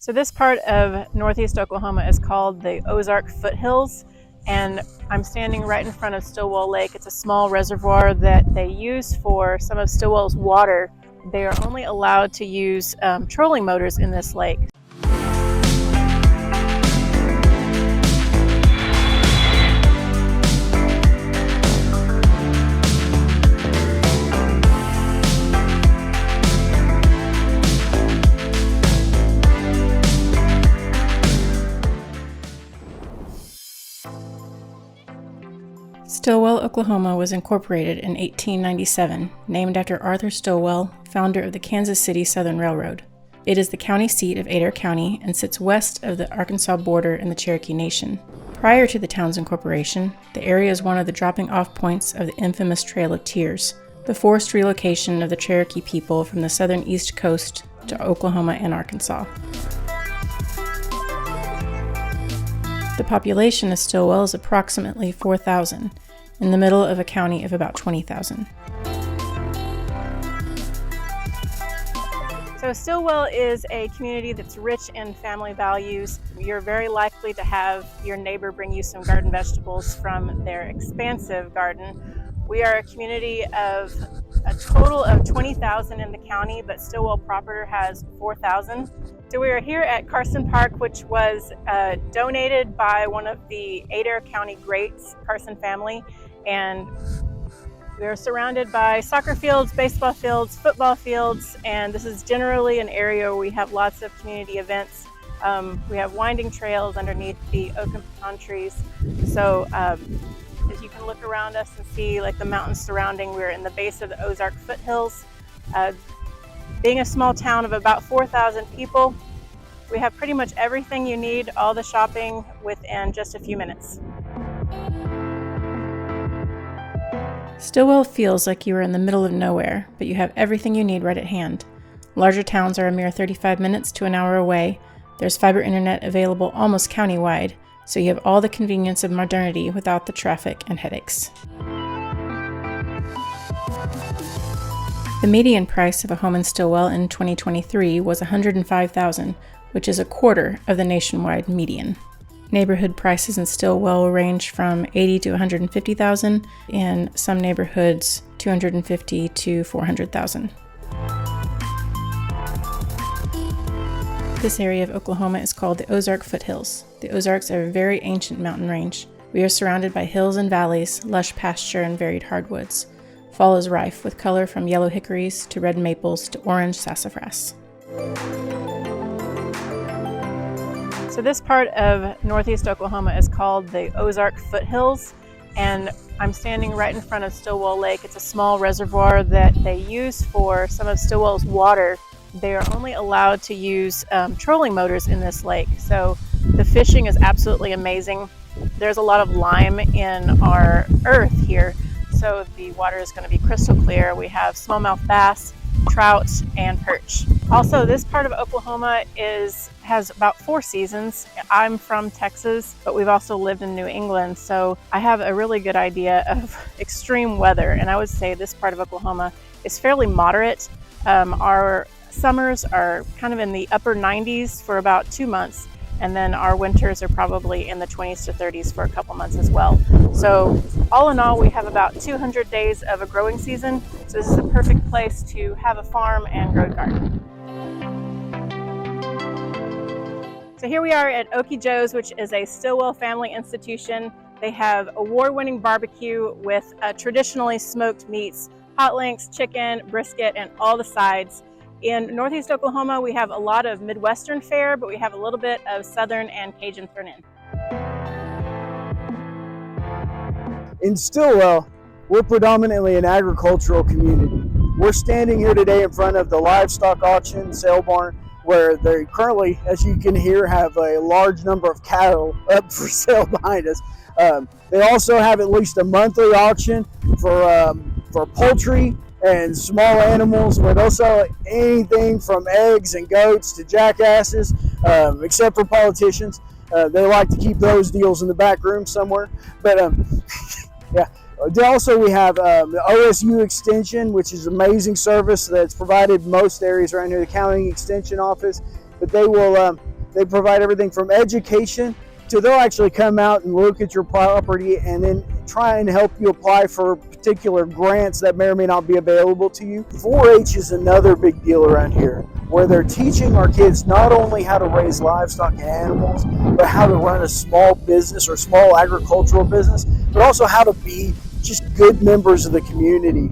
So this part of northeast Oklahoma is called the Ozark Foothills, and I'm standing right in front of Stillwell Lake. It's a small reservoir that they use for some of Stillwell's water. They are only allowed to use trolling motors in this lake. Stilwell, Oklahoma was incorporated in 1897, named after Arthur Stilwell, founder of the Kansas City Southern Railroad. It is the county seat of Adair County and sits west of the Arkansas border and the Cherokee Nation. Prior to the town's incorporation, the area is one of the dropping-off points of the infamous Trail of Tears, the forced relocation of the Cherokee people from the southern east coast to Oklahoma and Arkansas. The population of Stillwell is approximately 4,000, in the middle of a county of about 20,000. So Stillwell is a community that's rich in family values. You're very likely to have your neighbor bring you some garden vegetables from their expansive garden. We are a community of a total of 20,000 in the county, but Stillwell proper has 4,000. So we are here at Carson Park, which was donated by one of the Adair County greats, Carson family, and we are surrounded by soccer fields, baseball fields, football fields, and this is generally an area where we have lots of community events. We have winding trails underneath the oak and pecan trees. So as you can look around us and see like the mountains surrounding, we're in the base of the Ozark Foothills. Being a small town of about 4,000 people, we have pretty much everything you need, all the shopping within just a few minutes. Stillwell feels like you are in the middle of nowhere, but you have everything you need right at hand. Larger towns are a mere 35 minutes to an hour away. There's fiber internet available almost countywide, so you have all the convenience of modernity without the traffic and headaches. The median price of a home in Stillwell in 2023 was $105,000, which is a quarter of the nationwide median. Neighborhood prices in Stillwell range from $80,000 to $150,000, in some neighborhoods $250,000 to $400,000. This area of Oklahoma is called the Ozark Foothills. The Ozarks are a very ancient mountain range. We are surrounded by hills and valleys, lush pasture, and varied hardwoods. Fall is rife with color from yellow hickories to red maples to orange sassafras. So this part of northeast Oklahoma is called the Ozark Foothills, and I'm standing right in front of Stillwell Lake. It's a small reservoir that they use for some of Stillwell's water. They are only allowed to use trolling motors in this lake, so the fishing is absolutely amazing. There's a lot of lime in our earth here, so the water is going to be crystal clear. We have smallmouth bass, trout, and perch. Also, this part of Oklahoma has about 4 seasons. I'm from Texas, but we've also lived in New England, so I have a really good idea of extreme weather, and I would say this part of Oklahoma is fairly moderate. Our summers are kind of in the upper 90s for about 2 months, and then our winters are probably in the 20s to 30s for a couple months as well. So all in all, we have about 200 days of a growing season, so this is a perfect place to have a farm and grow a garden. So here we are at Okie Joe's, which is a Stillwell family institution. They have award-winning barbecue with traditionally smoked meats, hot links, chicken, brisket, and all the sides. In northeast Oklahoma, we have a lot of Midwestern fare, but we have a little bit of Southern and Cajun thrown in. In Stillwell, we're predominantly an agricultural community. We're standing here today in front of the livestock auction sale barn, where they currently, as you can hear, have a large number of cattle up for sale behind us. They also have at least a monthly auction for poultry and small animals, where they'll sell anything from eggs and goats to jackasses, except for politicians. They like to keep those deals in the back room somewhere. But yeah. Also, we have the OSU Extension, which is amazing service that's provided in most areas around here, the county extension office. But they will They provide everything from education to they'll actually come out and look at your property and then try and help you apply for particular grants that may or may not be available to you. 4-H is another big deal around here, where they're teaching our kids not only how to raise livestock and animals, but how to run a small business or small agricultural business, but also how to be just good members of the community.